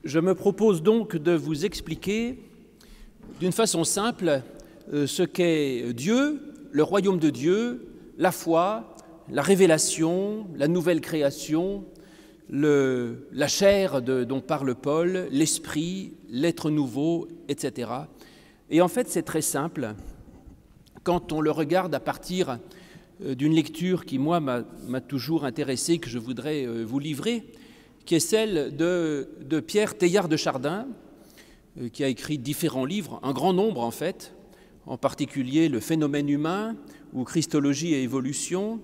Je me propose donc de vous expliquer d'une façon simple ce qu'est Dieu, le royaume de Dieu, la foi, la révélation, la nouvelle création, la chair dont parle Paul, l'esprit, l'être nouveau, etc. Et en fait, c'est très simple quand on le regarde à partir d'une lecture qui, moi, m'a toujours intéressé, que je voudrais vous livrer, qui est celle de Pierre Teilhard de Chardin, qui a écrit différents livres, un grand nombre en fait, en particulier Le phénomène humain ou Christologie et évolution.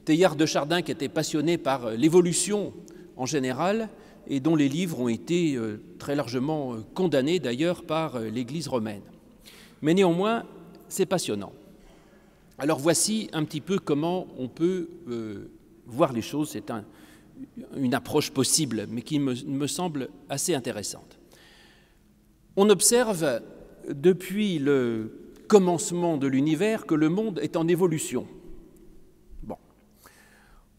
Teilhard de Chardin qui était passionné par l'évolution en général et dont les livres ont été très largement condamnés d'ailleurs par l'Église romaine. Mais néanmoins, c'est passionnant. Alors voici un petit peu comment on peut voir les choses. C'est une approche possible, mais qui me semble assez intéressante. On observe depuis le commencement de l'univers que le monde est en évolution. Bon.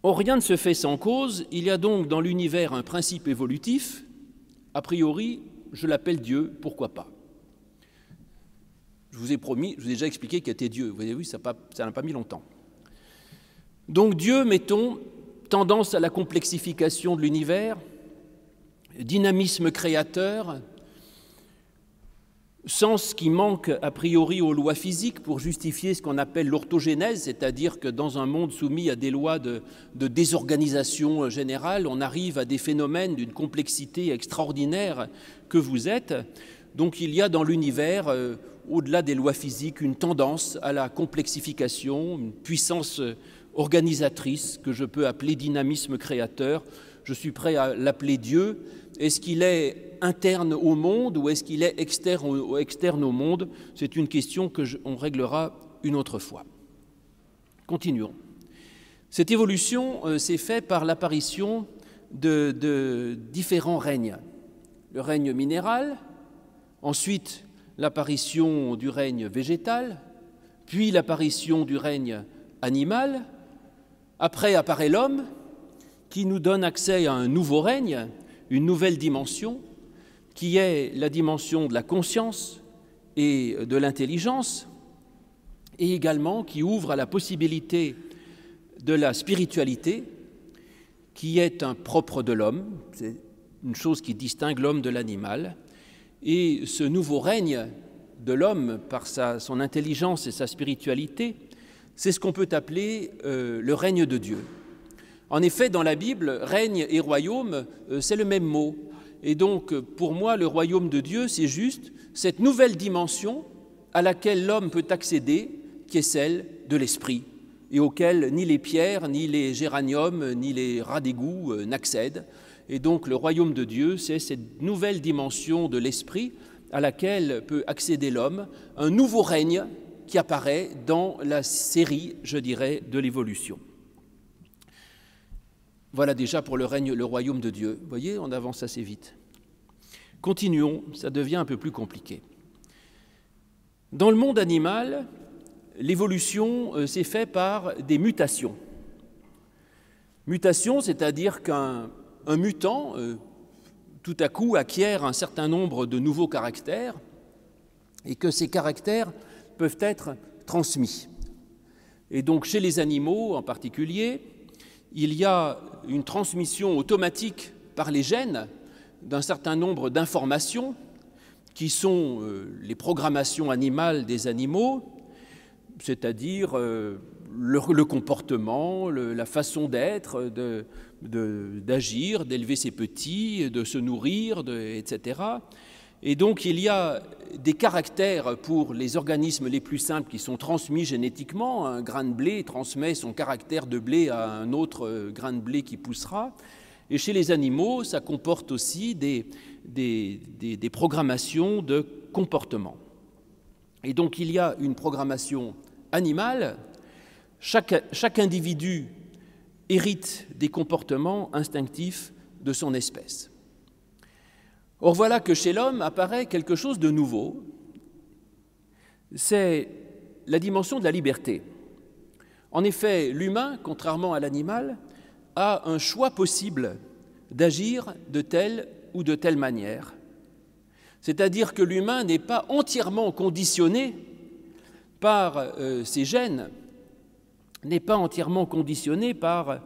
Or, rien ne se fait sans cause. Il y a donc dans l'univers un principe évolutif. A priori, je l'appelle Dieu, pourquoi pas? Je vous ai promis, je vous ai déjà expliqué qu'était Dieu. Vous avez vu, ça n'a pas mis longtemps. Donc Dieu, mettons, tendance à la complexification de l'univers, dynamisme créateur, sens qui manque a priori aux lois physiques pour justifier ce qu'on appelle l'orthogénèse, c'est-à-dire que dans un monde soumis à des lois de désorganisation générale, on arrive à des phénomènes d'une complexité extraordinaire que vous êtes. Donc il y a dans l'univers, au-delà des lois physiques, une tendance à la complexification, une puissance organisatrice que je peux appeler dynamisme créateur. Je suis prêt à l'appeler Dieu. Est-ce qu'il est interne au monde ou est-ce qu'il est externe au monde? C'est une question qu'on réglera une autre fois. Continuons. Cette évolution s'est faite par l'apparition de différents règnes. Le règne minéral, ensuite l'apparition du règne végétal, puis l'apparition du règne animal. Après apparaît l'homme qui nous donne accès à un nouveau règne, une nouvelle dimension, qui est la dimension de la conscience et de l'intelligence, et également qui ouvre à la possibilité de la spiritualité, qui est un propre de l'homme, c'est une chose qui distingue l'homme de l'animal. Et ce nouveau règne de l'homme, par son intelligence et sa spiritualité, c'est ce qu'on peut appeler le règne de Dieu. En effet, dans la Bible, règne et royaume, c'est le même mot. Et donc, pour moi, le royaume de Dieu, c'est juste cette nouvelle dimension à laquelle l'homme peut accéder, qui est celle de l'esprit, et auquel ni les pierres, ni les géraniums, ni les rats d'égout n'accèdent. Et donc, le royaume de Dieu, c'est cette nouvelle dimension de l'esprit à laquelle peut accéder l'homme, un nouveau règne qui apparaît dans la série, je dirais, de l'évolution. Voilà déjà pour le royaume de Dieu. Vous voyez, on avance assez vite. Continuons, ça devient un peu plus compliqué. Dans le monde animal, l'évolution s'est faite par des mutations. Mutation, c'est-à-dire qu'un mutant, tout à coup, acquiert un certain nombre de nouveaux caractères et que ces caractères peuvent être transmis. Et donc, chez les animaux en particulier, il y a une transmission automatique par les gènes d'un certain nombre d'informations qui sont les programmations animales des animaux, c'est-à-dire le comportement, la façon d'être, d'agir, d'élever ses petits, de se nourrir, etc. Et donc il y a des caractères pour les organismes les plus simples qui sont transmis génétiquement. Un grain de blé transmet son caractère de blé à un autre grain de blé qui poussera. Et chez les animaux, ça comporte aussi des programmations de comportement. Et donc il y a une programmation animale. Chaque individu hérite des comportements instinctifs de son espèce. Or voilà que chez l'homme apparaît quelque chose de nouveau, c'est la dimension de la liberté. En effet, l'humain, contrairement à l'animal, a un choix possible d'agir de telle ou de telle manière. C'est-à-dire que l'humain n'est pas entièrement conditionné par ses gènes, n'est pas entièrement conditionné par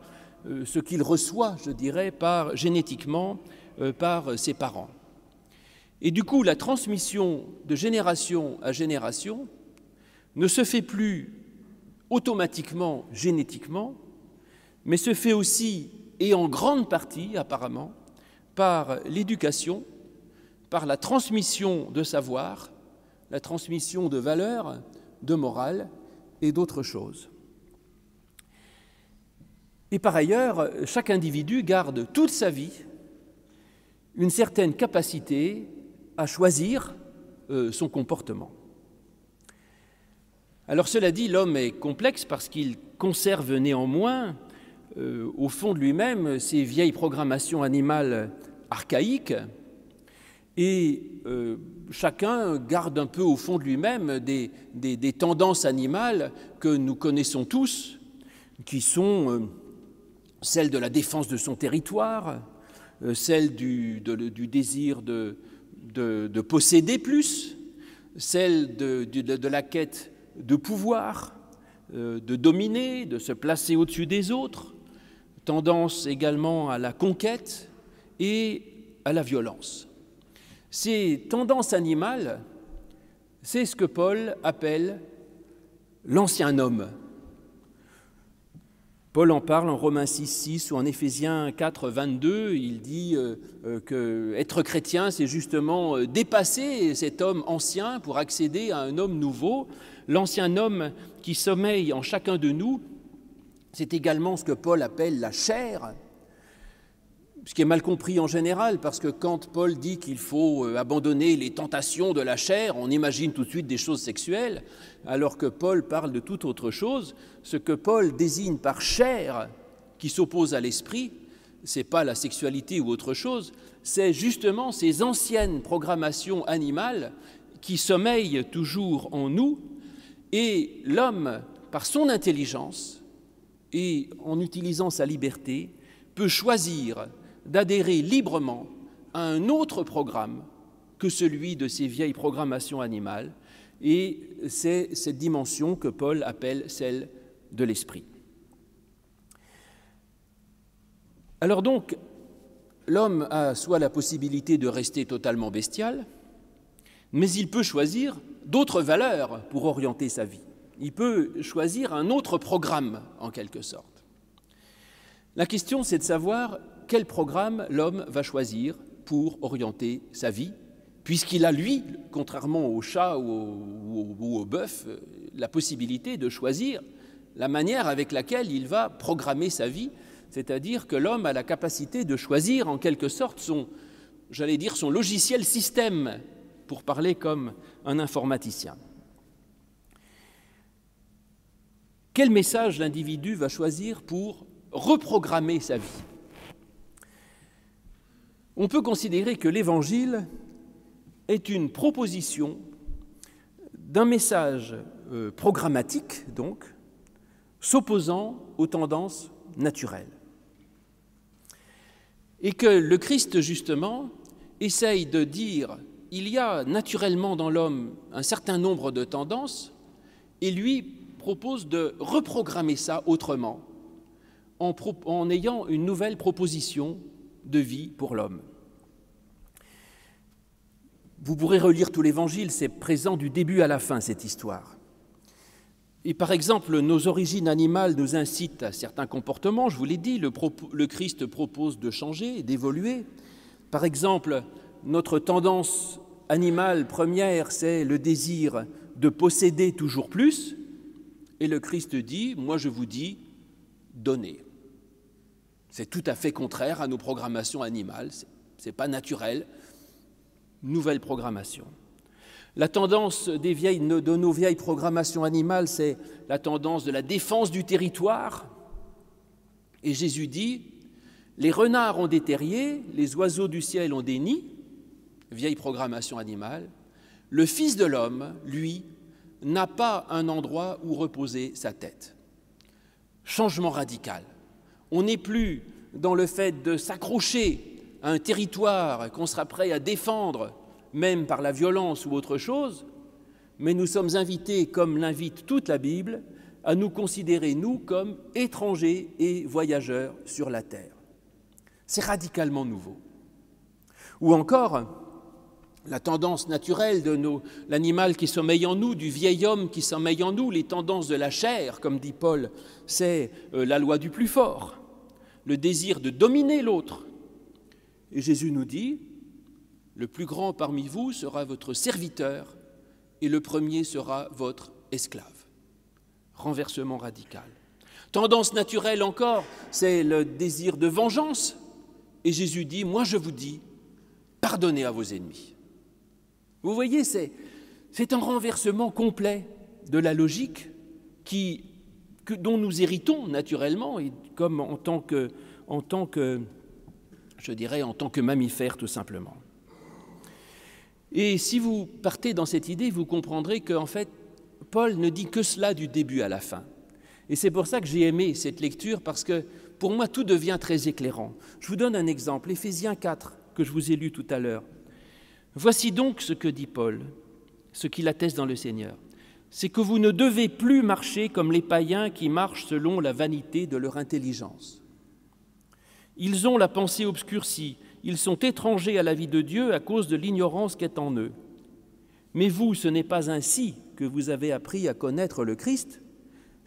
ce qu'il reçoit, je dirais, génétiquement par ses parents. Et du coup, la transmission de génération à génération ne se fait plus automatiquement, génétiquement, mais se fait aussi, et en grande partie apparemment, par l'éducation, par la transmission de savoir, la transmission de valeurs, de morale et d'autres choses. Et par ailleurs, chaque individu garde toute sa vie une certaine capacité à choisir son comportement. Alors cela dit, l'homme est complexe parce qu'il conserve néanmoins, au fond de lui-même, ces vieilles programmations animales archaïques, et chacun garde un peu au fond de lui-même des tendances animales que nous connaissons tous, qui sont celles de la défense de son territoire, celles du désir de posséder plus, celles de la quête de pouvoir, de dominer, de se placer au-dessus des autres, tendance également à la conquête et à la violence. Ces tendances animales, c'est ce que Paul appelle l'ancien homme. Paul en parle en Romains 6,6 ou en Éphésiens 4,22. Il dit qu'être chrétien, c'est justement dépasser cet homme ancien pour accéder à un homme nouveau. L'ancien homme qui sommeille en chacun de nous, c'est également ce que Paul appelle la chair, ce qui est mal compris en général, parce que quand Paul dit qu'il faut abandonner les tentations de la chair, on imagine tout de suite des choses sexuelles, alors que Paul parle de toute autre chose. Ce que Paul désigne par chair, qui s'oppose à l'esprit, ce n'est pas la sexualité ou autre chose, c'est justement ces anciennes programmations animales qui sommeillent toujours en nous, et l'homme, par son intelligence et en utilisant sa liberté, peut choisir d'adhérer librement à un autre programme que celui de ces vieilles programmations animales, et c'est cette dimension que Paul appelle celle de l'esprit. Alors donc, l'homme a soit la possibilité de rester totalement bestial, mais il peut choisir d'autres valeurs pour orienter sa vie. Il peut choisir un autre programme, en quelque sorte. La question, c'est de savoir quel programme l'homme va choisir pour orienter sa vie, puisqu'il a, lui, contrairement au chat ou au bœuf, la possibilité de choisir la manière avec laquelle il va programmer sa vie, c'est-à-dire que l'homme a la capacité de choisir, en quelque sorte, son logiciel système, pour parler comme un informaticien. Quel message l'individu va choisir pour reprogrammer sa vie ? On peut considérer que l'Évangile est une proposition d'un message programmatique, donc, s'opposant aux tendances naturelles. Et que le Christ, justement, essaye de dire il y a naturellement dans l'homme un certain nombre de tendances, et lui propose de reprogrammer ça autrement, en ayant une nouvelle proposition de vie pour l'homme. Vous pourrez relire tout l'Évangile, c'est présent du début à la fin, cette histoire. Et par exemple, nos origines animales nous incitent à certains comportements, je vous l'ai dit, le Christ propose de changer, d'évoluer. Par exemple, notre tendance animale première, c'est le désir de posséder toujours plus, et le Christ dit, moi je vous dis, donnez. C'est tout à fait contraire à nos programmations animales, c'est pas naturel. Nouvelle programmation. La tendance de nos vieilles programmations animales, c'est la tendance de la défense du territoire. Et Jésus dit, les renards ont des terriers, les oiseaux du ciel ont des nids, vieille programmation animale. Le Fils de l'homme, lui, n'a pas un endroit où reposer sa tête. Changement radical. On n'est plus dans le fait de s'accrocher à un territoire qu'on sera prêt à défendre, même par la violence ou autre chose, mais nous sommes invités, comme l'invite toute la Bible, à nous considérer, nous, comme étrangers et voyageurs sur la terre. C'est radicalement nouveau. Ou encore, la tendance naturelle de l'animal qui sommeille en nous, du vieil homme qui sommeille en nous, les tendances de la chair, comme dit Paul, c'est la loi du plus fort, le désir de dominer l'autre. Et Jésus nous dit, le plus grand parmi vous sera votre serviteur et le premier sera votre esclave. Renversement radical. Tendance naturelle encore, c'est le désir de vengeance. Et Jésus dit, moi je vous dis, pardonnez à vos ennemis. Vous voyez, c'est un renversement complet de la logique dont nous héritons naturellement, et comme en tant que mammifère tout simplement. Et si vous partez dans cette idée, vous comprendrez qu'en fait, Paul ne dit que cela du début à la fin. Et c'est pour ça que j'ai aimé cette lecture, parce que pour moi, tout devient très éclairant. Je vous donne un exemple, Éphésiens 4, que je vous ai lu tout à l'heure. Voici donc ce que dit Paul, ce qu'il atteste dans le Seigneur. C'est que vous ne devez plus marcher comme les païens qui marchent selon la vanité de leur intelligence. Ils ont la pensée obscurcie, ils sont étrangers à la vie de Dieu à cause de l'ignorance qui est en eux. Mais vous, ce n'est pas ainsi que vous avez appris à connaître le Christ.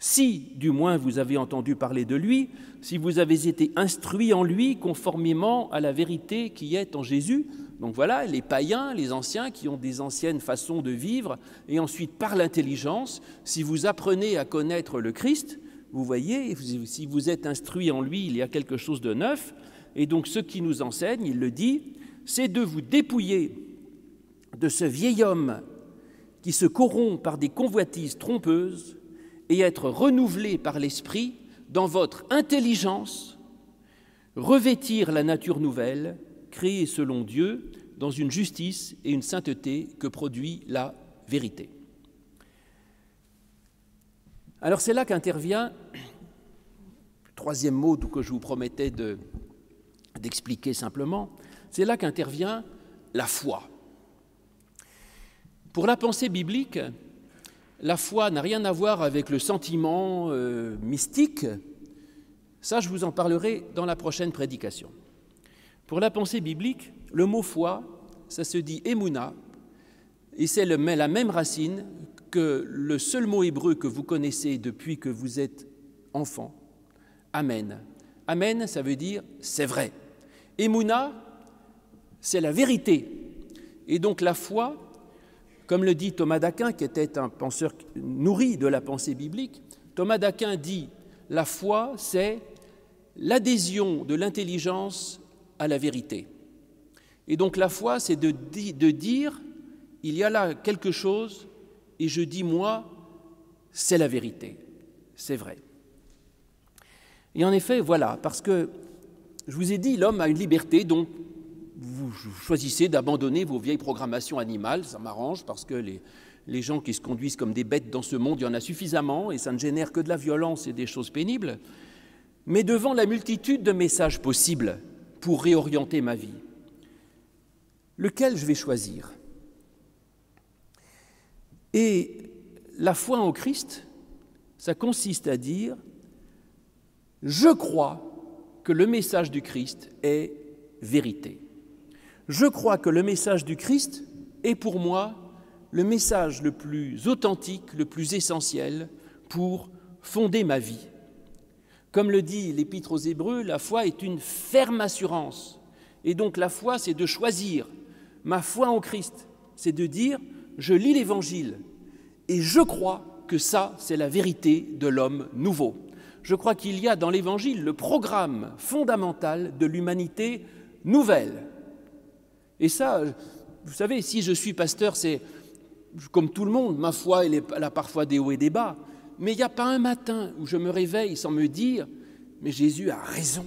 Si, du moins, vous avez entendu parler de lui, si vous avez été instruits en lui conformément à la vérité qui est en Jésus. Donc voilà, les païens, les anciens qui ont des anciennes façons de vivre, et ensuite par l'intelligence, si vous apprenez à connaître le Christ, vous voyez, si vous êtes instruits en lui, il y a quelque chose de neuf. Et donc ce qui nous enseigne, il le dit, c'est de vous dépouiller de ce vieil homme qui se corrompt par des convoitises trompeuses et être renouvelé par l'Esprit dans votre intelligence, revêtir la nature nouvelle, créée selon Dieu, dans une justice et une sainteté que produit la vérité. Alors c'est là qu'intervient le troisième mot que je vous promettais d'expliquer simplement, c'est là qu'intervient la foi. Pour la pensée biblique, la foi n'a rien à voir avec le sentiment mystique. Ça, je vous en parlerai dans la prochaine prédication. Pour la pensée biblique, le mot foi, ça se dit émouna, et c'est la même racine que le seul mot hébreu que vous connaissez depuis que vous êtes enfant, amen. Amen, ça veut dire c'est vrai. Émouna, c'est la vérité. Et donc la foi, comme le dit Thomas d'Aquin, qui était un penseur nourri de la pensée biblique, Thomas d'Aquin dit « La foi, c'est l'adhésion de l'intelligence à la vérité ». Et donc la foi, c'est de dire « Il y a là quelque chose, et je dis, moi, c'est la vérité, c'est vrai ». Et en effet, voilà, parce que je vous ai dit, l'homme a une liberté, donc vous choisissez d'abandonner vos vieilles programmations animales, ça m'arrange parce que les gens qui se conduisent comme des bêtes dans ce monde, il y en a suffisamment et ça ne génère que de la violence et des choses pénibles. Mais devant la multitude de messages possibles pour réorienter ma vie, lequel je vais choisir? Et la foi en Christ, ça consiste à dire « Je crois que le message du Christ est vérité. Je crois que le message du Christ est pour moi le message le plus authentique, le plus essentiel pour fonder ma vie. Comme le dit l'Épître aux Hébreux, la foi est une ferme assurance. Et donc la foi, c'est de choisir. Ma foi en Christ, c'est de dire, je lis l'Évangile et je crois que ça, c'est la vérité de l'homme nouveau. Je crois qu'il y a dans l'Évangile le programme fondamental de l'humanité nouvelle. Et ça, vous savez, si je suis pasteur, c'est comme tout le monde, ma foi, elle a parfois des hauts et des bas. Mais il n'y a pas un matin où je me réveille sans me dire « Mais Jésus a raison,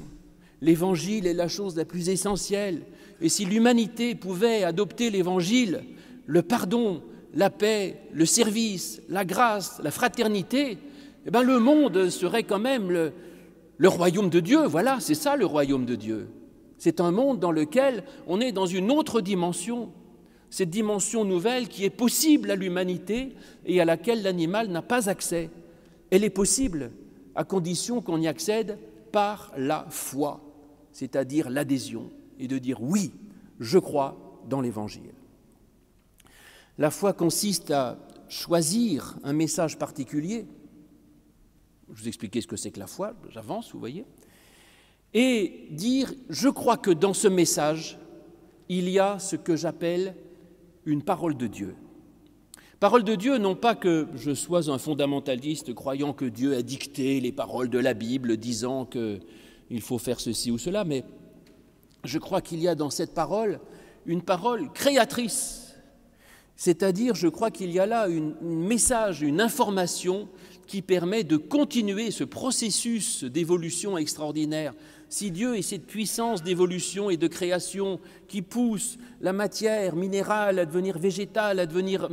l'Évangile est la chose la plus essentielle. Et si l'humanité pouvait adopter l'Évangile, le pardon, la paix, le service, la grâce, la fraternité, eh bien, le monde serait quand même le royaume de Dieu. Voilà, c'est ça le royaume de Dieu. C'est un monde dans lequel on est dans une autre dimension, cette dimension nouvelle qui est possible à l'humanité et à laquelle l'animal n'a pas accès. Elle est possible à condition qu'on y accède par la foi, c'est-à-dire l'adhésion, et de dire oui, je crois dans l'Évangile. La foi consiste à choisir un message particulier. Je vous expliquais ce que c'est que la foi, j'avance, vous voyez, et dire, je crois que dans ce message, il y a ce que j'appelle une parole de Dieu. Parole de Dieu, non pas que je sois un fondamentaliste croyant que Dieu a dicté les paroles de la Bible, disant qu'il faut faire ceci ou cela, mais je crois qu'il y a dans cette parole une parole créatrice. C'est-à-dire, je crois qu'il y a là un message, une information qui permet de continuer ce processus d'évolution extraordinaire. Si Dieu est cette puissance d'évolution et de création qui pousse la matière minérale à devenir végétale, à devenir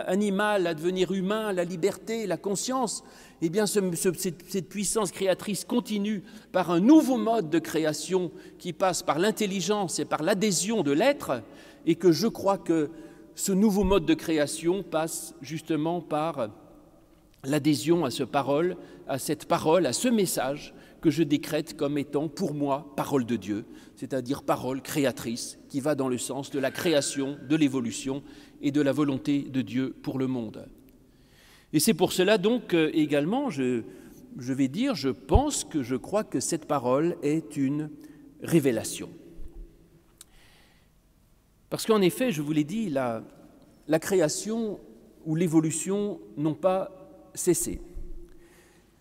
animale, à devenir humain, la liberté, la conscience, eh bien cette puissance créatrice continue par un nouveau mode de création qui passe par l'intelligence et par l'adhésion de l'être, et que je crois que ce nouveau mode de création passe justement par l'adhésion à cette parole, à ce message que je décrète comme étant pour moi parole de Dieu, c'est-à-dire parole créatrice qui va dans le sens de la création, de l'évolution et de la volonté de Dieu pour le monde. Et c'est pour cela donc également, je vais dire, je crois que cette parole est une révélation. Parce qu'en effet, je vous l'ai dit, la création ou l'évolution n'ont pas cessé.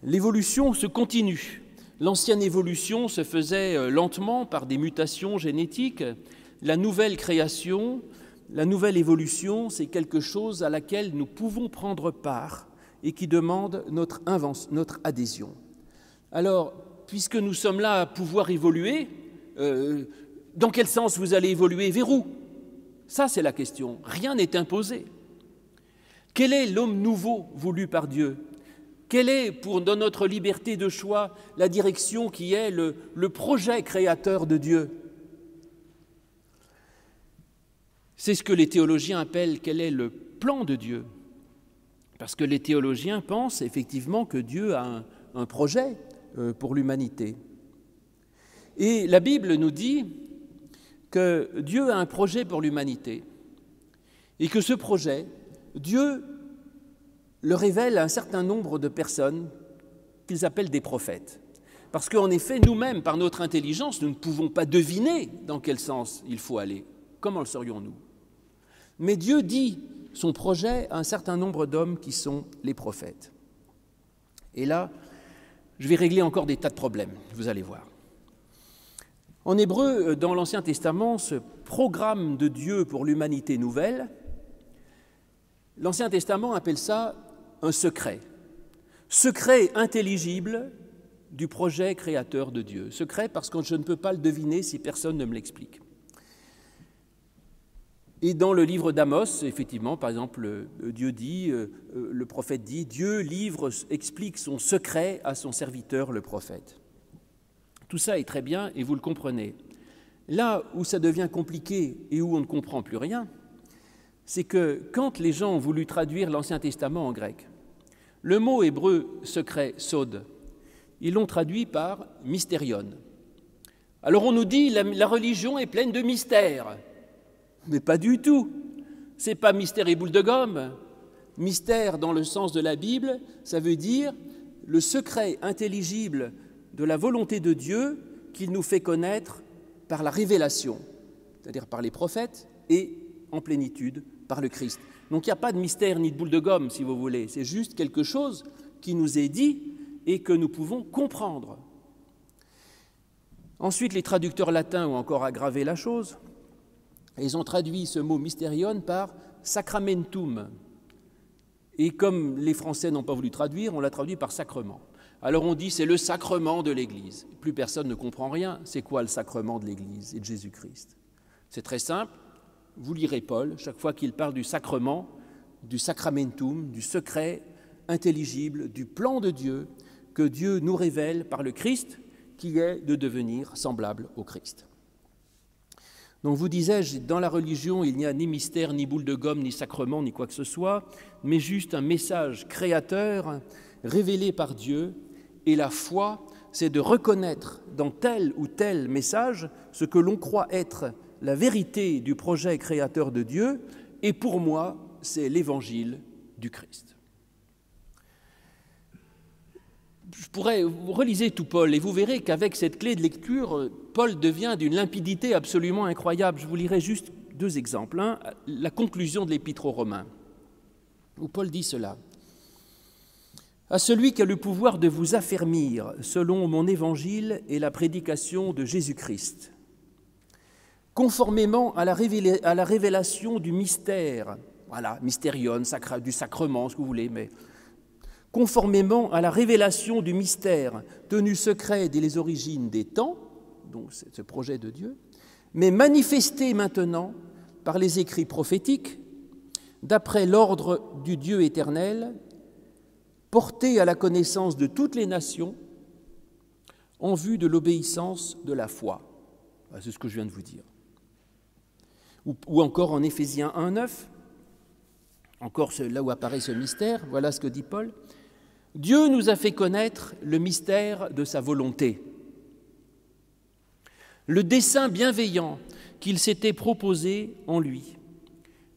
L'évolution se continue. L'ancienne évolution se faisait lentement par des mutations génétiques. La nouvelle création, la nouvelle évolution, c'est quelque chose à laquelle nous pouvons prendre part et qui demande notre adhésion. Alors, puisque nous sommes là à pouvoir évoluer, dans quel sens vous allez évoluer? Vers où? Ça, c'est la question. Rien n'est imposé. Quel est l'homme nouveau voulu par Dieu? Quelle est, dans notre liberté de choix, la direction qui est le projet créateur de Dieu? C'est ce que les théologiens appellent quel est le plan de Dieu. Parce que les théologiens pensent effectivement que Dieu a un projet pour l'humanité. Et la Bible nous dit que Dieu a un projet pour l'humanité et que ce projet, Dieu le révèle à un certain nombre de personnes qu'ils appellent des prophètes. Parce qu'en effet, nous-mêmes, par notre intelligence, nous ne pouvons pas deviner dans quel sens il faut aller. Comment le saurions-nous? Mais Dieu dit son projet à un certain nombre d'hommes qui sont les prophètes. Et là, je vais régler encore des tas de problèmes, vous allez voir. En hébreu, dans l'Ancien Testament, ce programme de Dieu pour l'humanité nouvelle, l'Ancien Testament appelle ça un secret intelligible du projet créateur de Dieu. Secret parce que je ne peux pas le deviner si personne ne me l'explique. Et dans le livre d'Amos, effectivement, par exemple, Dieu dit, le prophète dit, Dieu explique son secret à son serviteur, le prophète. Tout ça est très bien et vous le comprenez. Là où ça devient compliqué et où on ne comprend plus rien, c'est que quand les gens ont voulu traduire l'Ancien Testament en grec, le mot hébreu secret, sod, ils l'ont traduit par mystérion. Alors on nous dit la religion est pleine de mystères, mais pas du tout. C'est pas mystère et boule de gomme. Mystère dans le sens de la Bible, ça veut dire le secret intelligible de la volonté de Dieu qu'il nous fait connaître par la révélation, c'est-à-dire par les prophètes et en plénitude par le Christ. Donc il n'y a pas de mystère ni de boule de gomme, si vous voulez. C'est juste quelque chose qui nous est dit et que nous pouvons comprendre. Ensuite, les traducteurs latins ont encore aggravé la chose. Ils ont traduit ce mot mysterion par sacramentum. Et comme les Français n'ont pas voulu traduire, on l'a traduit par sacrement. Alors on dit c'est le sacrement de l'Église. Plus personne ne comprend rien. C'est quoi le sacrement de l'Église et de Jésus-Christ? C'est très simple. Vous lirez Paul, chaque fois qu'il parle du sacrement, du sacramentum, du secret intelligible, du plan de Dieu, que Dieu nous révèle par le Christ, qui est de devenir semblable au Christ. Donc vous disais-je, dans la religion, il n'y a ni mystère, ni boule de gomme, ni sacrement, ni quoi que ce soit, mais juste un message créateur révélé par Dieu. Et la foi, c'est de reconnaître dans tel ou tel message ce que l'on croit être la vérité du projet créateur de Dieu. Et pour moi, c'est l'évangile du Christ. Vous relisez tout Paul et vous verrez qu'avec cette clé de lecture, Paul devient d'une limpidité absolument incroyable. Je vous lirai juste 2 exemples. Un, la conclusion de l'Épître aux Romains, où Paul dit cela. « À celui qui a le pouvoir de vous affermir selon mon évangile et la prédication de Jésus-Christ, conformément à la révélation du mystère, voilà, mystérion, du sacrement, ce que vous voulez, mais conformément à la révélation du mystère tenu secret dès les origines des temps, donc c'est ce projet de Dieu, mais manifesté maintenant par les écrits prophétiques, d'après l'ordre du Dieu éternel, porté à la connaissance de toutes les nations en vue de l'obéissance de la foi. C'est ce que je viens de vous dire. Ou encore en Éphésiens 1,9, encore là où apparaît ce mystère, voilà ce que dit Paul. Dieu nous a fait connaître le mystère de sa volonté, le dessein bienveillant qu'il s'était proposé en lui,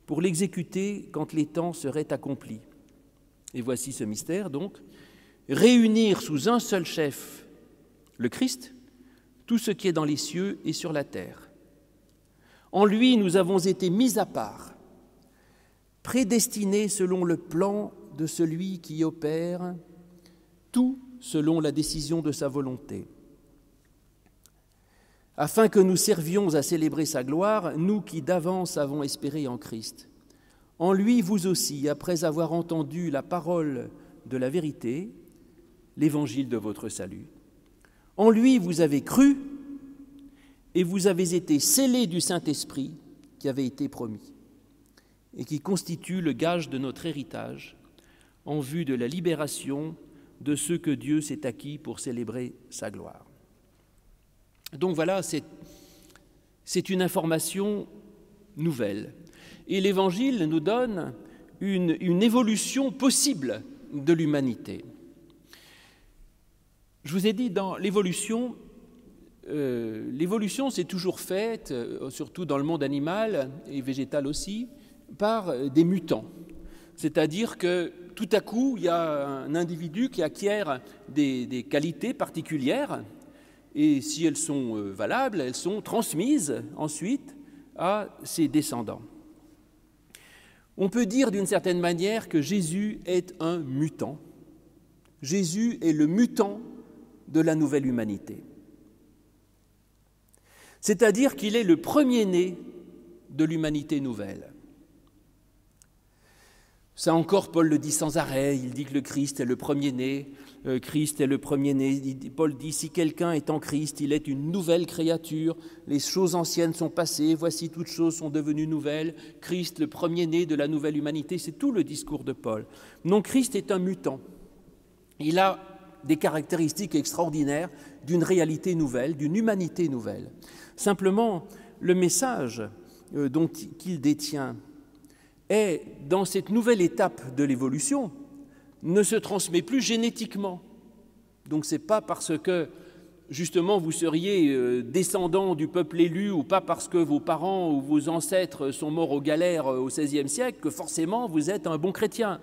pour l'exécuter quand les temps seraient accomplis. Et voici ce mystère, donc, réunir sous un seul chef, le Christ, tout ce qui est dans les cieux et sur la terre. En lui, nous avons été mis à part, prédestinés selon le plan de celui qui opère tout selon la décision de sa volonté, afin que nous servions à célébrer sa gloire, nous qui d'avance avons espéré en Christ. En lui, vous aussi, après avoir entendu la parole de la vérité, l'évangile de votre salut. En lui, vous avez cru et vous avez été scellés du Saint-Esprit qui avait été promis et qui constitue le gage de notre héritage en vue de la libération de ceux que Dieu s'est acquis pour célébrer sa gloire. Donc voilà, c'est une information nouvelle. Et l'Évangile nous donne une évolution possible de l'humanité. Je vous ai dit, dans l'évolution s'est toujours faite, surtout dans le monde animal et végétal aussi, par des mutants. C'est-à-dire que tout à coup, il y a un individu qui acquiert des qualités particulières, et si elles sont valables, elles sont transmises ensuite à ses descendants. On peut dire d'une certaine manière que Jésus est un mutant. Jésus est le mutant de la nouvelle humanité. C'est-à-dire qu'il est le premier-né de l'humanité nouvelle. Ça encore, Paul le dit sans arrêt, il dit que le Christ est le premier-né, Christ est le premier-né. Paul dit, si quelqu'un est en Christ, il est une nouvelle créature, les choses anciennes sont passées, voici toutes choses sont devenues nouvelles, Christ, le premier-né de la nouvelle humanité, c'est tout le discours de Paul. Non, Christ est un mutant. Il a des caractéristiques extraordinaires d'une réalité nouvelle, d'une humanité nouvelle. Simplement, le message qu'il détient est, dans cette nouvelle étape de l'évolution, ne se transmet plus génétiquement. Donc ce n'est pas parce que, justement, vous seriez descendant du peuple élu ou pas parce que vos parents ou vos ancêtres sont morts aux galères au XVIe siècle que forcément vous êtes un bon chrétien.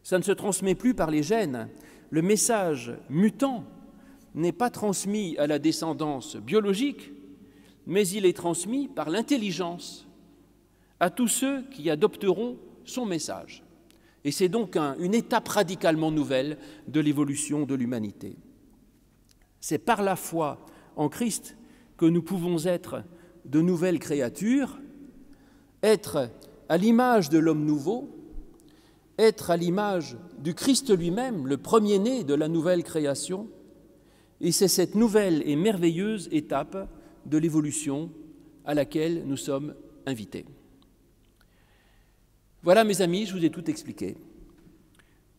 Ça ne se transmet plus par les gènes. Le message mutant n'est pas transmis à la descendance biologique, mais il est transmis par l'intelligence à tous ceux qui adopteront son message. Et c'est donc une étape radicalement nouvelle de l'évolution de l'humanité. C'est par la foi en Christ que nous pouvons être de nouvelles créatures, être à l'image de l'homme nouveau, être à l'image du Christ lui-même, le premier-né de la nouvelle création, et c'est cette nouvelle et merveilleuse étape de l'évolution à laquelle nous sommes invités. Voilà, mes amis, je vous ai tout expliqué.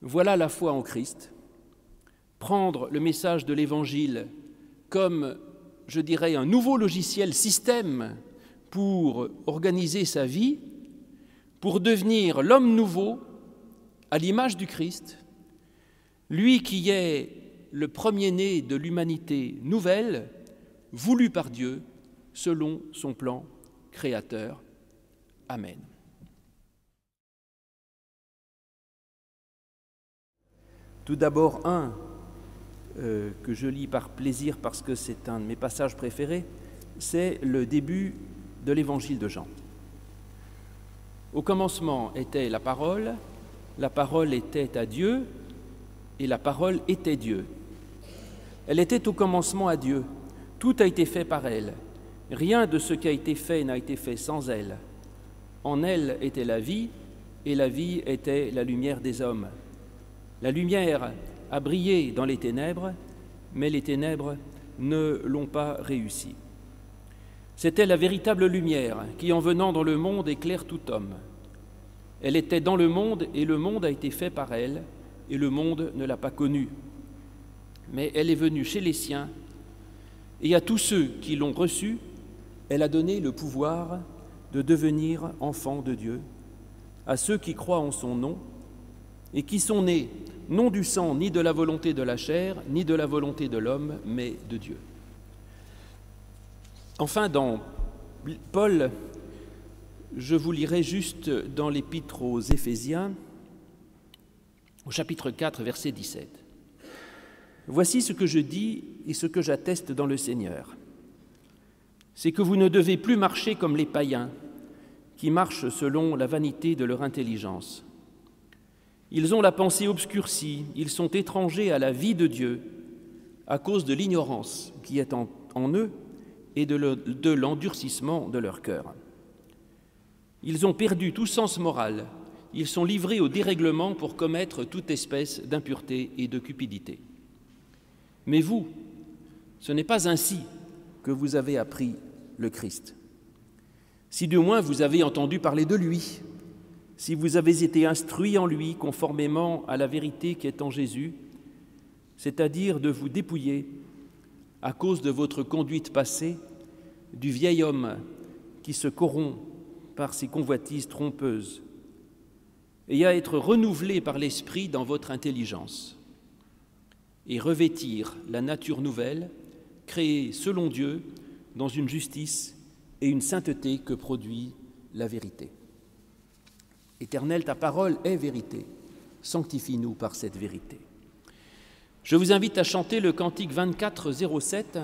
Voilà la foi en Christ. Prendre le message de l'Évangile comme, je dirais, un nouveau logiciel système pour organiser sa vie, pour devenir l'homme nouveau à l'image du Christ, lui qui est le premier-né de l'humanité nouvelle, voulue par Dieu, selon son plan créateur. Amen. Tout d'abord, que je lis par plaisir parce que c'est un de mes passages préférés, c'est le début de l'évangile de Jean. Au commencement était la parole était à Dieu, et la parole était Dieu. Elle était au commencement à Dieu. Tout a été fait par elle. Rien de ce qui a été fait n'a été fait sans elle. En elle était la vie, et la vie était la lumière des hommes. La lumière a brillé dans les ténèbres, mais les ténèbres ne l'ont pas réussi. C'était la véritable lumière qui, en venant dans le monde, éclaire tout homme. Elle était dans le monde, et le monde a été fait par elle, et le monde ne l'a pas connue. Mais elle est venue chez les siens, et à tous ceux qui l'ont reçue, elle a donné le pouvoir de devenir enfants de Dieu, à ceux qui croient en son nom, et qui sont nés non du sang, ni de la volonté de la chair, ni de la volonté de l'homme, mais de Dieu. Enfin, dans Paul, je vous lirai juste dans l'Épître aux Éphésiens, au chapitre 4, verset 17. « Voici ce que je dis et ce que j'atteste dans le Seigneur. C'est que vous ne devez plus marcher comme les païens, qui marchent selon la vanité de leur intelligence. Ils ont la pensée obscurcie, ils sont étrangers à la vie de Dieu à cause de l'ignorance qui est en eux et de l'endurcissement de leur cœur. Ils ont perdu tout sens moral, ils sont livrés au dérèglement pour commettre toute espèce d'impureté et de cupidité. Mais vous, ce n'est pas ainsi que vous avez appris le Christ. Si du moins vous avez entendu parler de lui, si vous avez été instruits en lui conformément à la vérité qui est en Jésus, c'est-à-dire de vous dépouiller, à cause de votre conduite passée, du vieil homme qui se corrompt par ses convoitises trompeuses, et à être renouvelé par l'Esprit dans votre intelligence, et revêtir la nature nouvelle, créée selon Dieu, dans une justice et une sainteté que produit la vérité. Éternel, ta parole est vérité. Sanctifie-nous par cette vérité. Je vous invite à chanter le cantique 24 07